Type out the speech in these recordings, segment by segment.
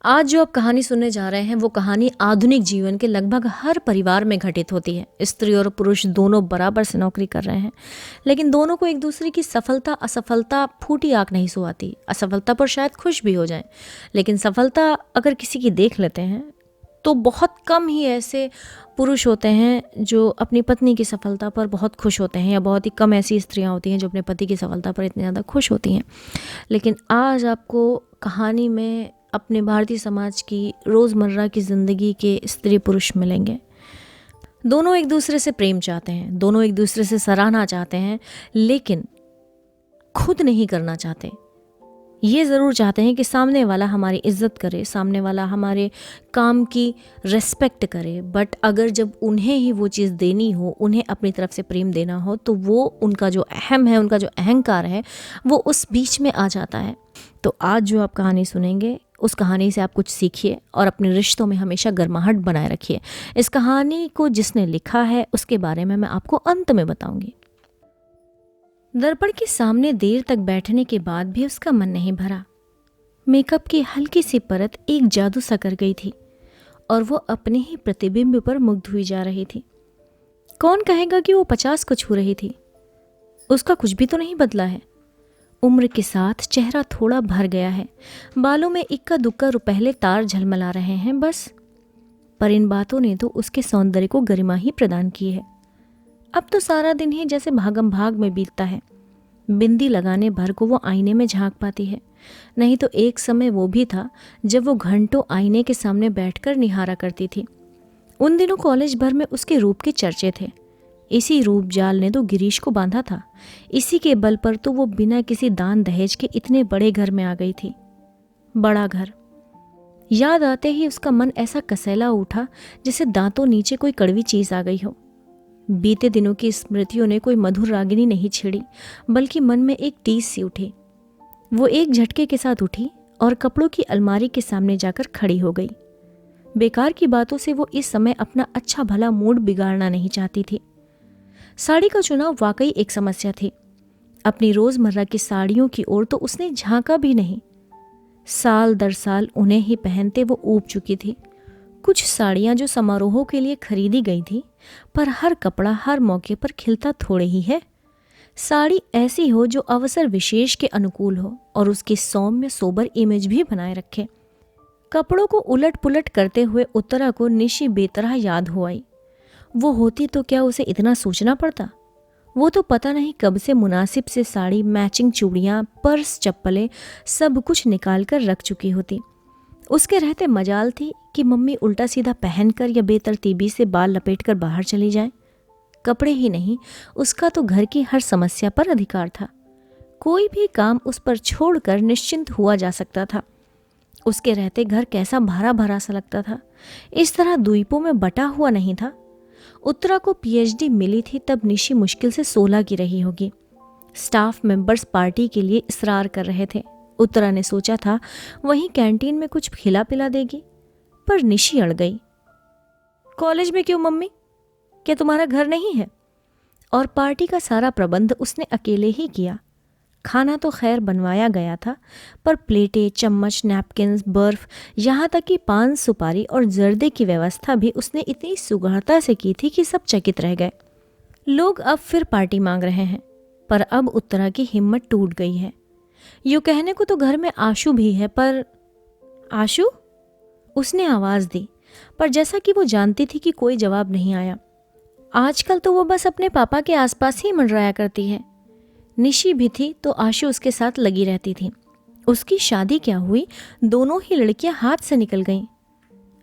आज जो आप कहानी सुनने जा रहे हैं वो कहानी आधुनिक जीवन के लगभग हर परिवार में घटित होती है। स्त्री और पुरुष दोनों बराबर से नौकरी कर रहे हैं, लेकिन दोनों को एक दूसरे की सफलता असफलता फूटी आंख नहीं सुहाती। असफलता पर शायद खुश भी हो जाएं, लेकिन सफलता अगर किसी की देख लेते हैं तो बहुत कम ही ऐसे पुरुष होते हैं जो अपनी पत्नी की सफलता पर बहुत खुश होते हैं, या बहुत ही कम ऐसी स्त्रियां होती हैं जो अपने पति की सफलता पर इतनी ज़्यादा खुश होती हैं। लेकिन आज आपको कहानी में अपने भारतीय समाज की रोज़मर्रा की ज़िंदगी के स्त्री पुरुष मिलेंगे। दोनों एक दूसरे से प्रेम चाहते हैं, दोनों एक दूसरे से सराहना चाहते हैं, लेकिन खुद नहीं करना चाहते। ये ज़रूर चाहते हैं कि सामने वाला हमारी इज्जत करे, सामने वाला हमारे काम की रिस्पेक्ट करे, बट अगर जब उन्हें ही वो चीज़ देनी हो, उन्हें अपनी तरफ से प्रेम देना हो, तो वो उनका जो अहम है, उनका जो अहंकार है, वो उस बीच में आ जाता है। तो आज जो आप कहानी सुनेंगे उस कहानी से आप कुछ सीखिए और अपने रिश्तों में हमेशा गर्माहट बनाए रखिए। इस कहानी को जिसने लिखा है उसके बारे में मैं आपको अंत में बताऊंगी। दर्पण के सामने देर तक बैठने के बाद भी उसका मन नहीं भरा। मेकअप की हल्की सी परत एक जादू सा कर गई थी और वो अपने ही प्रतिबिंब पर मुग्ध हुई जा रही थी। कौन कहेगा कि वो 50 को छू रही थी? उसका कुछ भी तो नहीं बदला है। उम्र के साथ चेहरा थोड़ा भर गया है, बालों में इक्का दुक्का रुपहले तार झलमला रहे हैं बस। पर इन बातों ने तो उसके सौंदर्य को गरिमा ही प्रदान की है। अब तो सारा दिन ही जैसे भागम भाग में बीतता है। बिंदी लगाने भर को वो आईने में झांक पाती है, नहीं तो एक समय वो भी था जब वो घंटों आईने के सामने बैठकर निहारा करती थी। उन दिनों कॉलेज भर में उसके रूप के चर्चे थे। इसी रूप जाल ने तो गिरीश को बांधा था। इसी के बल पर तो वो बिना किसी दान दहेज के इतने बड़े घर में आ गई थी। बड़ा घर याद आते ही उसका मन ऐसा कसैला उठा जैसे दांतों नीचे कोई कड़वी चीज आ गई हो। बीते दिनों की स्मृतियों ने कोई मधुर रागिनी नहीं छेड़ी, बल्कि मन में एक टीस सी उठी। वो एक झटके के साथ उठी और कपड़ों की अलमारी के सामने जाकर खड़ी हो गई। बेकार की बातों से वो इस समय अपना अच्छा भला मूड बिगाड़ना नहीं चाहती थी। साड़ी का चुनाव वाकई एक समस्या थी। अपनी रोजमर्रा की साड़ियों की ओर तो उसने झांका भी नहीं। साल दर साल उन्हें ही पहनते वो ऊब चुकी थी। कुछ साड़ियां जो समारोहों के लिए खरीदी गई थी, पर हर कपड़ा हर मौके पर खिलता थोड़े ही है। साड़ी ऐसी हो जो अवसर विशेष के अनुकूल हो और उसकी सौम्य सोबर इमेज भी बनाए रखे। कपड़ों को उलट पुलट करते हुए उत्तरा को निशी बेतरह याद हो आई। वो होती तो क्या उसे इतना सोचना पड़ता? वो तो पता नहीं कब से मुनासिब से साड़ी, मैचिंग चूड़ियाँ, पर्स, चप्पलें सब कुछ निकाल कर रख चुकी होती। उसके रहते मजाल थी कि मम्मी उल्टा सीधा पहनकर या बेतरतीबी से बाल लपेटकर बाहर चली जाए। कपड़े ही नहीं, उसका तो घर की हर समस्या पर अधिकार था। कोई भी काम उस पर छोड़कर निश्चिंत हुआ जा सकता था। उसके रहते घर कैसा भरा भरा सा लगता था। इस तरह द्वीपों में बटा हुआ नहीं था। उत्तरा को पीएचडी मिली थी तब निशी मुश्किल से 16 की रही होगी। स्टाफ मेंबर्स पार्टी के लिए इसरार कर रहे थे। उत्तरा ने सोचा था वहीं कैंटीन में कुछ खिला पिला देगी, पर निशी अड़ गई। कॉलेज में क्यों मम्मी? क्या तुम्हारा घर नहीं है? और पार्टी का सारा प्रबंध उसने अकेले ही किया। खाना तो खैर बनवाया गया था, पर प्लेटें, चम्मच, नैपकिन्स, बर्फ, यहाँ तक कि पान सुपारी और जर्दे की व्यवस्था भी उसने इतनी सुगढ़ता से की थी कि सब चकित रह गए। लोग अब फिर पार्टी मांग रहे हैं, पर अब उत्तरा की हिम्मत टूट गई है। यूँ कहने को तो घर में आशु भी है, पर आशु? उसने आवाज़ दी, पर जैसा कि वो जानती थी कि कोई जवाब नहीं आया। आजकल तो वो बस अपने पापा के आसपास ही मंडराया करती है। निशी भी थी तो आशु उसके साथ लगी रहती थी। उसकी शादी क्या हुई, दोनों ही लड़कियां हाथ से निकल गईं।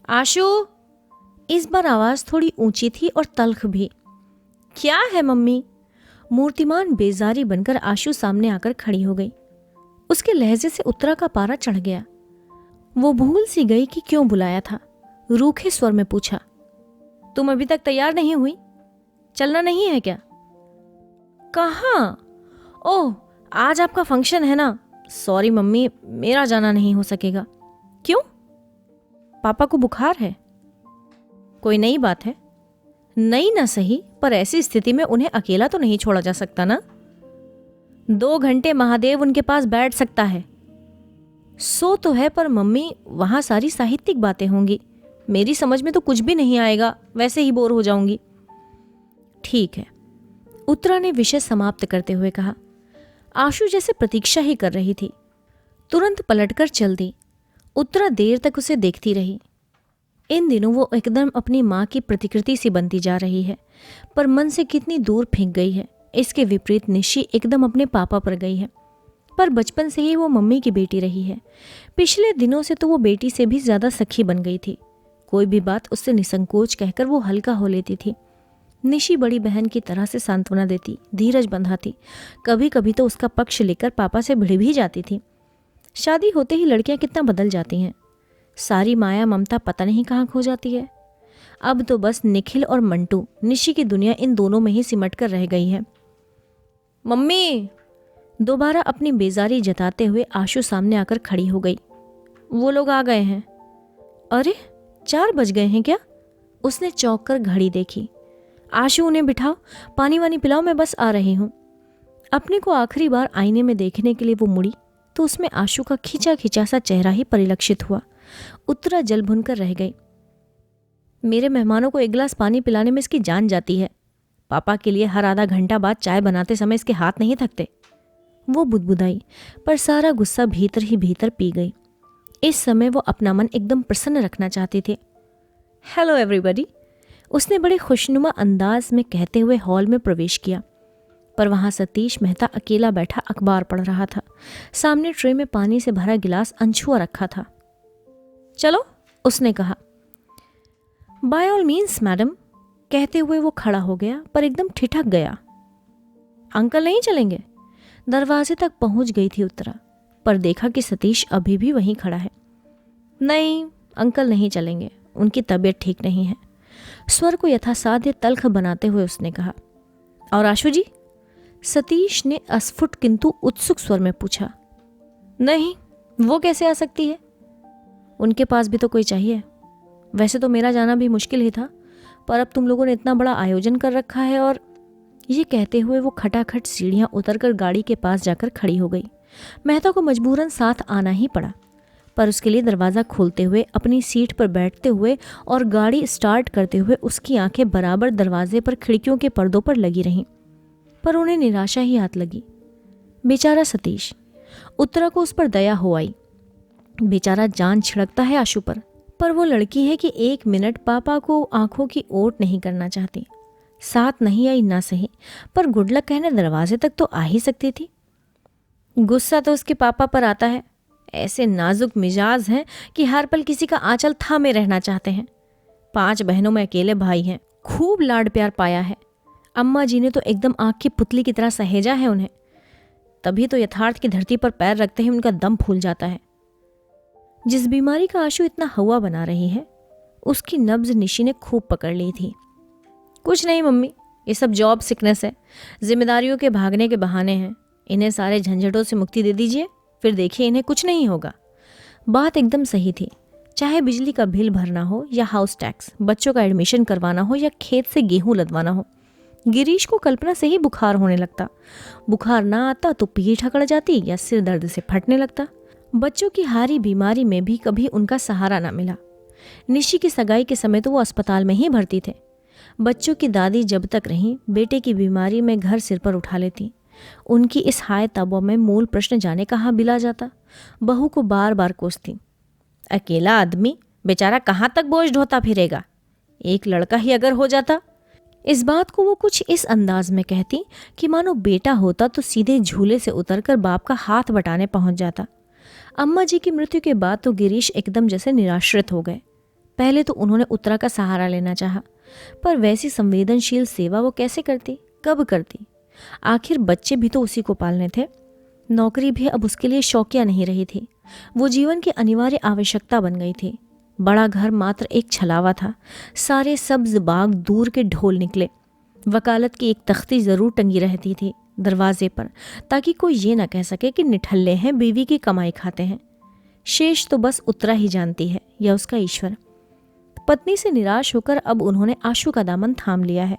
आशु! इस बार आवाज़ थोड़ी ऊंची थी और तल्ख भी। क्या है मम्मी? मूर्तिमान बेजारी बनकर आशु सामने आकर खड़ी हो गई। उसके लहजे से उत्तरा का पारा चढ़ गया। वो भूल सी गई कि क्यों बुलाया था। रूखे स्वर में पूछा, तुम अभी तक तैयार नहीं हुई? चलना नहीं है क्या? कहाँ? ओह, आज आपका फंक्शन है ना? सॉरी मम्मी, मेरा जाना नहीं हो सकेगा। क्यों? पापा को बुखार है। कोई नई बात है? नई ना सही, पर ऐसी स्थिति में उन्हें अकेला तो नहीं छोड़ा जा सकता ना। 2 घंटे महादेव उनके पास बैठ सकता है। सो तो है, पर मम्मी वहाँ सारी साहित्यिक बातें होंगी, मेरी समझ में तो कुछ भी नहीं आएगा, वैसे ही बोर हो जाऊंगी। ठीक है, उत्तरा ने विषय समाप्त करते हुए कहा। आशु जैसे प्रतीक्षा ही कर रही थी, तुरंत पलटकर चल दी। उत्तरा देर तक उसे देखती रही। इन दिनों वो एकदम अपनी माँ की प्रतिकृति सी बनती जा रही है, पर मन से कितनी दूर फेंक गई है। इसके विपरीत निशी एकदम अपने पापा पर गई है, पर बचपन से ही वो मम्मी की बेटी रही है। पिछले दिनों से तो वो बेटी से भी ज़्यादा सखी बन गई थी। कोई भी बात उससे निसंकोच कहकर वो हल्का हो लेती थी। निशी बड़ी बहन की तरह से सांत्वना देती, धीरज बंधाती, कभी कभी तो उसका पक्ष लेकर पापा से भिड़ भी जाती थी। शादी होते ही लड़कियां कितना बदल जाती हैं, सारी माया ममता पता नहीं कहाँ खो जाती है। अब तो बस निखिल और मंटू, निशी की दुनिया इन दोनों में ही सिमट कर रह गई है। मम्मी, दोबारा अपनी बेजारी जताते हुए आशु सामने आकर खड़ी हो गई। वो लोग आ गए हैं। अरे 4 बज गए हैं क्या? उसने चौंक कर घड़ी देखी। आशु, उन्हें बिठाओ, पानी वानी पिलाओ, मैं बस आ रही हूँ। अपने को आखिरी बार आईने में देखने के लिए वो मुड़ी तो उसमें आशु का खिंचा खिंचा सा चेहरा ही परिलक्षित हुआ। उत्तरा जल भुन कर रह गई। मेरे मेहमानों को 1 गिलास पानी पिलाने में इसकी जान जाती है। पापा के लिए हर आधा घंटा बाद चाय बनाते समय इसके हाथ नहीं थकते। वो बुदबुदाई, पर सारा गुस्सा भीतर ही भीतर पी गई। इस समय वो अपना मन एकदम प्रसन्न रखना चाहती थी। हेलो एवरीबॉडी, उसने बड़े खुशनुमा अंदाज में कहते हुए हॉल में प्रवेश किया। पर वहाँ सतीश मेहता अकेला बैठा अखबार पढ़ रहा था। सामने ट्रे में पानी से भरा गिलास अनछुआ रखा था। चलो, उसने कहा। बाय ऑल मीन्स मैडम, कहते हुए वो खड़ा हो गया, पर एकदम ठिठक गया। अंकल नहीं चलेंगे? दरवाजे तक पहुंच गई थी उत्तरा, पर देखा कि सतीश अभी भी वहीं खड़ा है। नहीं, अंकल नहीं चलेंगे, उनकी तबीयत ठीक नहीं है, स्वर को यथासाध्य तल्ख बनाते हुए उसने कहा। और आशु जी? सतीश ने अस्फुट किंतु उत्सुक स्वर में पूछा। नहीं, वो कैसे आ सकती है? उनके पास भी तो कोई चाहिए। वैसे तो मेरा जाना भी मुश्किल ही था, पर अब तुम लोगों ने इतना बड़ा आयोजन कर रखा है। और ये कहते हुए वो खटाखट सीढ़ियां उतरकर गाड़ी के पास जाकर खड़ी हो गई। मेहता को मजबूरन साथ आना ही पड़ा, पर उसके लिए दरवाज़ा खोलते हुए, अपनी सीट पर बैठते हुए और गाड़ी स्टार्ट करते हुए उसकी आंखें बराबर दरवाजे पर खिड़कियों के पर्दों पर लगी रहीं। पर उन्हें निराशा ही हाथ लगी। बेचारा सतीश। उत्तरा को उस पर दया हो आई। बेचारा जान छिड़कता है आशु पर वो लड़की है कि 1 मिनट पापा को आंखों की ओट नहीं करना चाहती। साथ नहीं आई ना सही, पर गुड लक कहने दरवाजे तक तो आ ही सकती थी। गुस्सा तो उसके पापा पर आता है, ऐसे नाजुक मिजाज हैं कि हर पल किसी का आंचल थामे रहना चाहते हैं। 5 बहनों में अकेले भाई हैं, खूब लाड प्यार पाया है। अम्मा जी ने तो एकदम आँख की पुतली की तरह सहेजा है उन्हें, तभी तो यथार्थ की धरती पर पैर रखते ही उनका दम फूल जाता है। जिस बीमारी का आशु इतना हवा बना रही है, उसकी नब्ज निशी ने खूब पकड़ ली थी। कुछ नहीं मम्मी, ये सब जॉब सिकनेस है, जिम्मेदारियों के भागने के बहाने हैं। इन्हें सारे झंझटों से मुक्ति दे दीजिए, फिर देखिए इन्हें कुछ नहीं होगा। बात एकदम सही थी। चाहे बिजली का बिल भरना हो या हाउस टैक्स, बच्चों का एडमिशन करवाना हो या खेत से गेहूं लदवाना हो, गिरीश को कल्पना से ही बुखार होने लगता। बुखार ना आता तो पीठ अकड़ जाती या सिर दर्द से फटने लगता। बच्चों की हारी बीमारी में भी कभी उनका सहारा ना मिला। निशी की सगाई के समय तो वो अस्पताल में ही भर्ती थे। बच्चों की दादी जब तक रहीं, बेटे की बीमारी में घर सिर पर उठा लेती। उनकी इस हाय तबो में मूल प्रश्न जाने कहाँ बिला जाता। बहू को बार बार कोसती, अकेला आदमी बेचारा कहाँ तक बोझ ढोता फिरेगा, एक लड़का ही अगर हो जाता। इस बात को वो कुछ इस अंदाज में कहती कि मानो बेटा होता तो सीधे झूले से उतरकर बाप का हाथ बटाने पहुंच जाता। अम्मा जी की मृत्यु के बाद तो गिरीश एकदम जैसे निराश्रित हो गए। पहले तो उन्होंने उत्तरा का सहारा लेना चाहा, पर वैसी संवेदनशील सेवा वो कैसे करती, कब करती? आखिर बच्चे भी तो उसी को पालने थे। नौकरी भी अब उसके लिए शौकिया नहीं रही थी, वो जीवन की अनिवार्य आवश्यकता बन गई थी। बड़ा घर मात्र एक छलावा था, सारे सब्ज बाग दूर के ढोल निकले। वकालत की एक तख्ती जरूर टंगी रहती थी दरवाजे पर, ताकि कोई ये ना कह सके कि निठल्ले हैं, बीवी की कमाई खाते हैं। शेष तो बस उत्तरा ही जानती है या उसका ईश्वर। पत्नी से निराश होकर अब उन्होंने आशु का दामन थाम लिया है।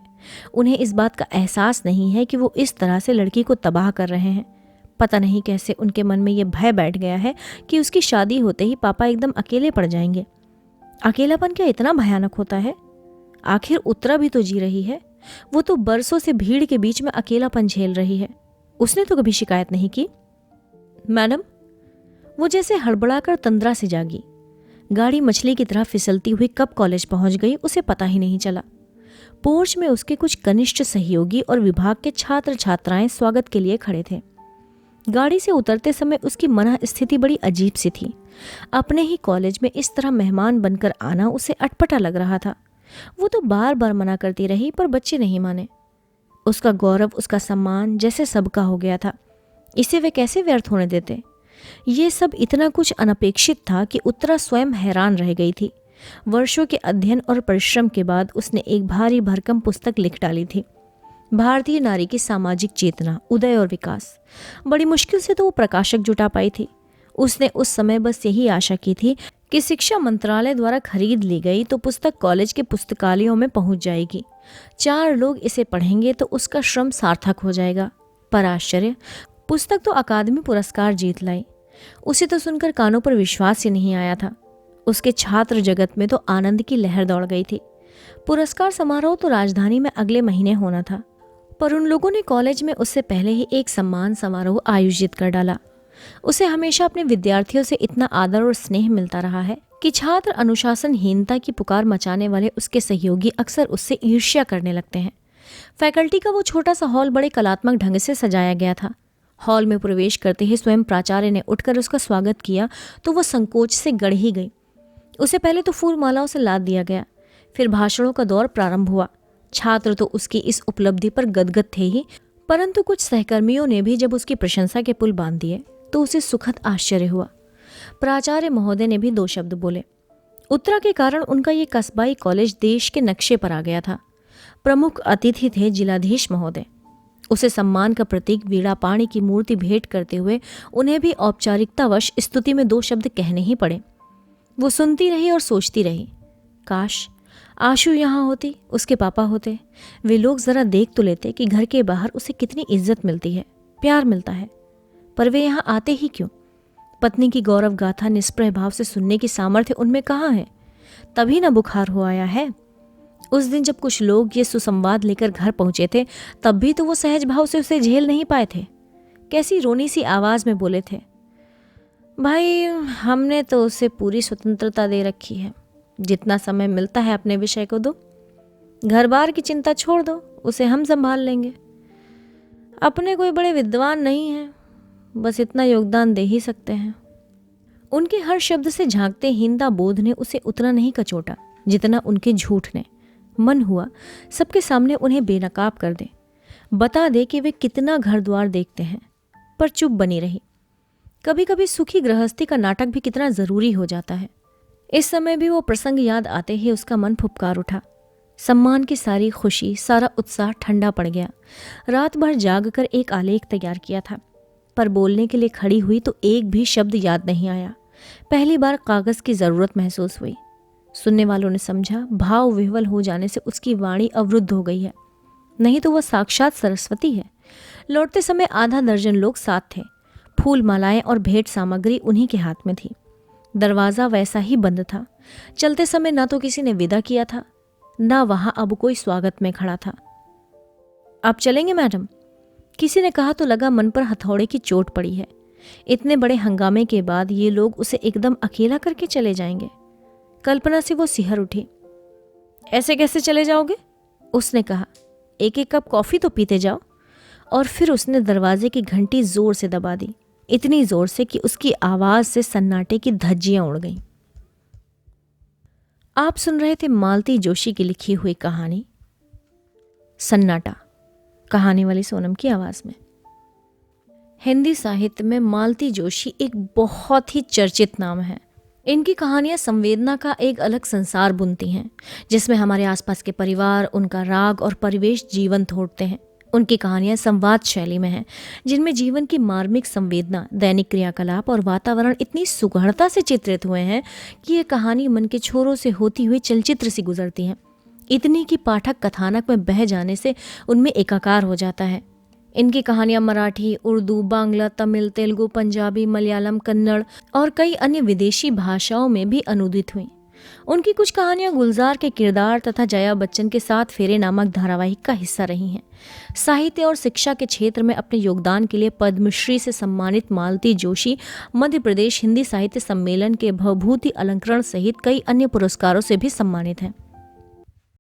उन्हें इस बात का एहसास नहीं है कि वो इस तरह से लड़की को तबाह कर रहे हैं। पता नहीं कैसे उनके मन में ये भय बैठ गया है कि उसकी शादी होते ही पापा एकदम अकेले पड़ जाएंगे। अकेलापन क्या इतना भयानक होता है? आखिर उत्तरा भी तो जी रही है। वो तो बरसों से भीड़ के बीच में अकेलापन झेल रही है। उसने तो कभी शिकायत नहीं की। मैडम, वो जैसे हड़बड़ाकर तंद्रा से जागी। गाड़ी मछली की तरह फिसलती हुई कब कॉलेज पहुंच गई उसे पता ही नहीं चला। पोर्च में उसके कुछ कनिष्ठ सहयोगी और विभाग के छात्र छात्राएं स्वागत के लिए खड़े थे। गाड़ी से उतरते समय उसकी मन स्थिति बड़ी अजीब सी थी। अपने ही कॉलेज में इस तरह मेहमान बनकर आना उसे अटपटा लग रहा था। वो तो बार बार मना करती रही पर बच्चे नहीं माने। उसका गौरव, उसका सम्मान जैसे सबका हो गया था। इसे वे कैसे व्यर्थ होने देते? ये सब इतना कुछ अनपेक्षित था कि उत्तरा स्वयं हैरान रह गई थी। वर्षों के अध्ययन और परिश्रम के बाद उसने एक भारी भरकम पुस्तक लिख डाली थी, भारतीय नारी की सामाजिक चेतना, उदय और विकास। बड़ी मुश्किल से तो वो प्रकाशक जुटा पाई थी। उसने उस समय बस यही आशा की थी कि शिक्षा मंत्रालय द्वारा खरीद ली गई तो पुस्तक कॉलेज के पुस्तकालयों में पहुंच जाएगी। 4 लोग इसे पढ़ेंगे तो उसका श्रम सार्थक हो जाएगा। पर आश्चर्य, पुस्तक तो अकादमी पुरस्कार जीत लाई। उसे तो सुनकर कानों पर विश्वास ही नहीं आया था। उसके छात्र जगत में तो आनंद की लहर दौड़ गई थी। पुरस्कार समारोह तो राजधानी में अगले महीने होना था, पर उन लोगों ने कॉलेज में उससे पहले ही एक सम्मान समारोह आयोजित कर डाला। उसे हमेशा अपने विद्यार्थियों से इतना आदर और स्नेह मिलता रहा है कि छात्र अनुशासनहीनता की पुकार मचाने वाले उसके सहयोगी अक्सर उससे ईर्ष्या करने लगते हैं। फैकल्टी का वो छोटा सा हॉल बड़े कलात्मक ढंग से सजाया गया था। हॉल में प्रवेश करते ही स्वयं प्राचार्य ने उठकर उसका स्वागत किया तो वो संकोच से गड़ ही गई। उसे पहले तो फूल मालाओं से लाद दिया गया, फिर भाषणों का दौर प्रारंभ हुआ। छात्र तो उसकी इस उपलब्धि पर गदगद थे ही, परंतु कुछ सहकर्मियों ने भी जब उसकी प्रशंसा के पुल बांध दिए तो उसे सुखद आश्चर्य हुआ। प्राचार्य महोदय ने भी 2 शब्द बोले। उत्तरा के कारण उनका ये कस्बाई कॉलेज देश के नक्शे पर आ गया था। प्रमुख अतिथि थे जिलाधीश महोदय। उसे सम्मान का प्रतीक वीणा पाणी की मूर्ति भेंट करते हुए उन्हें भी औपचारिकतावश स्तुति में 2 शब्द कहने ही पड़े। वो सुनती रही और सोचती रही, काश आशु यहाँ होती, उसके पापा होते। वे लोग जरा देख तो लेते कि घर के बाहर उसे कितनी इज्जत मिलती है, प्यार मिलता है। पर वे यहाँ आते ही क्यों? पत्नी की गौरव गाथा निष्प्रह भाव से सुनने की सामर्थ्य उनमें कहाँ है? तभी न बुखार हो आया है। उस दिन जब कुछ लोग ये सुसंवाद लेकर घर पहुंचे थे, तब भी तो वो सहज भाव से उसे झेल नहीं पाए थे। कैसी रोनी सी आवाज में बोले थे, भाई हमने तो उसे पूरी स्वतंत्रता दे रखी है, जितना समय मिलता है अपने विषय को दो, घर बार की चिंता छोड़ दो, उसे हम संभाल लेंगे। अपने कोई बड़े विद्वान नहीं हैं, बस इतना योगदान दे ही सकते हैं। उनके हर शब्द से झांकते हीनता बोध ने उसे उतना नहीं कचोटा जितना उनके झूठ ने। मन हुआ सबके सामने उन्हें बेनकाब कर दे, बता दे कि वे कितना घर द्वार देखते हैं, पर चुप बनी रही। कभी कभी सुखी गृहस्थी का नाटक भी कितना जरूरी हो जाता है। इस समय भी वो प्रसंग याद आते ही उसका मन फुपकार उठा। सम्मान की सारी खुशी, सारा उत्साह ठंडा पड़ गया। रात भर जाग कर एक आलेख तैयार किया था, पर बोलने के लिए खड़ी हुई तो एक भी शब्द याद नहीं आया। पहली बार कागज की जरूरत महसूस हुई। सुनने वालों ने समझा भाव विह्वल हो जाने से उसकी वाणी अवरुद्ध हो गई है, नहीं तो वह साक्षात सरस्वती है। लौटते समय आधा दर्जन लोग साथ थे। फूल मालाएं और भेंट सामग्री उन्हीं के हाथ में थी। दरवाज़ा वैसा ही बंद था। चलते समय ना तो किसी ने विदा किया था, ना वहां अब कोई स्वागत में खड़ा था। आप चलेंगे मैडम? किसी ने कहा तो लगा मन पर हथौड़े की चोट पड़ी है। इतने बड़े हंगामे के बाद ये लोग उसे एकदम अकेला करके चले जाएंगे। कल्पना से वो सिहर उठी। ऐसे कैसे चले जाओगे? उसने कहा, 1-1 कप कॉफी तो पीते जाओ। और फिर उसने दरवाजे की घंटी जोर से दबा दी, इतनी जोर से कि उसकी आवाज से सन्नाटे की धज्जियां उड़ गईं। आप सुन रहे थे मालती जोशी की लिखी हुई कहानी सन्नाटा, कहानी वाली सोनम की आवाज में। हिंदी साहित्य में मालती जोशी एक बहुत ही चर्चित नाम है। इनकी कहानियां संवेदना का एक अलग संसार बुनती हैं, जिसमें हमारे आसपास के परिवार, उनका राग और परिवेश जीवंत होते हैं। उनकी कहानियां संवाद शैली में हैं, जिनमें जीवन की मार्मिक संवेदना, दैनिक क्रियाकलाप और वातावरण इतनी सुगढ़ता से चित्रित हुए हैं कि ये कहानी मन के छोरों से होती हुई चलचित्र सी गुजरती हैं। इतनी कि पाठक कथानक में बह जाने से उनमें एकाकार हो जाता है। इनकी कहानियां मराठी, उर्दू, बांग्ला, तमिल, तेलुगु, पंजाबी, मलयालम, कन्नड़ और कई अन्य विदेशी भाषाओं में भी अनुदित हुई। उनकी कुछ कहानियां गुलजार के किरदार तथा जया बच्चन के साथ फेरे नामक धारावाहिक का हिस्सा रही हैं। साहित्य और शिक्षा के क्षेत्र में अपने योगदान के लिए पद्मश्री से सम्मानित मालती जोशी मध्य प्रदेश हिंदी साहित्य सम्मेलन के भवभूति अलंकरण सहित कई अन्य पुरस्कारों से भी सम्मानित हैं।